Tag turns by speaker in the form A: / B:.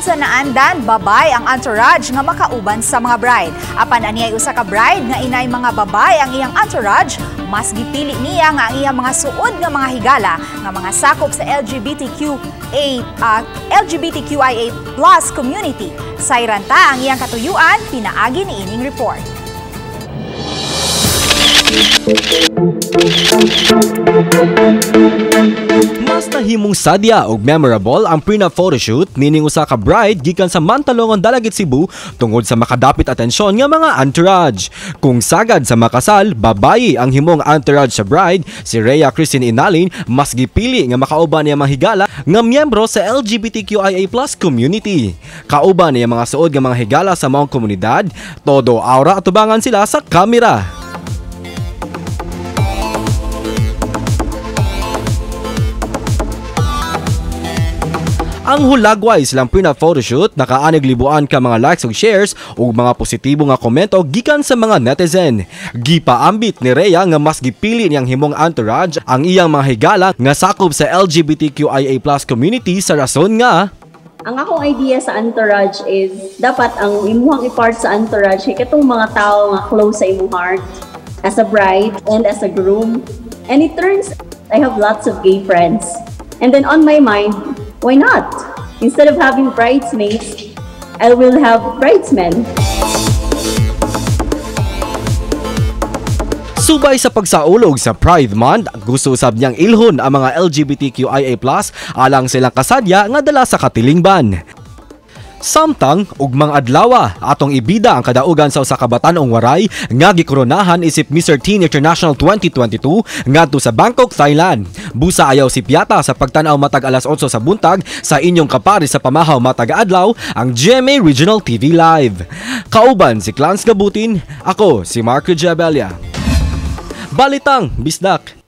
A: sa naandan, babay ang entourage nga makauban sa mga bride. Apan aniyay usa ka bride nga inay mga babay ang iyang entourage, mas gipili niya nga ang iyang mga suod nga mga higala nga mga sakop sa LGBTQIA+ community. Sayranta ang iyang katuyuan, pinaagi ni ining report.
B: Mas nahimong sadya ug memorable ang prenup photoshoot nining usa ka bride gikan sa Mantalongon, Dalagit, Cebu tungod sa makadapit atensyon nga mga entourage. Kung sagad sa makasal, babayi ang himong entourage sa bride, si Rhea Christine Inalin mas gipili nga makauban niya mga higala nga miyembro sa LGBTQIA+ community. Kauban niya mga suod nga mga higala sa maong komunidad, todo aura atubangan sila sa kamera. Ang hulagway silang prenup photoshoot nakaanig libuan ka mga likes ug shares ug mga positibo nga komento gikan sa mga netizen. Gipaambit ni Rhea nga mas gipili niyang himong entourage ang iyang mga higala nga sakop sa LGBTQIA+ community sa rason nga
C: ang akong idea sa entourage is dapat ang imuhang i-part sa entourage kay katong mga tao nga close sa imong heart as a bride and as a groom. And it turns I have lots of gay friends. And then on my mind, why not? Instead of having bridesmaids, I will have bridesmen.
B: subay sa pagsaulog sa Pride Month, gusto usab niyang ilhon ang mga LGBTQIA+ alang silang kasadya nga dala sa katilingban. Samtang ugmang adlaw atong ibida ang kadaugan sa usa ka batan-ong waray nga gikoronahan isip Mr. Teen International 2022 ngadto sa Bangkok, Thailand. Busa ayaw si Piata sa pagtan-aw matag alas 8 sa buntag sa inyong kapari sa pamahaw matag adlaw ang GMA Regional TV Live. Kauban si Clans Gabutin, ako si Marco Jabella. Balitang Bisdak.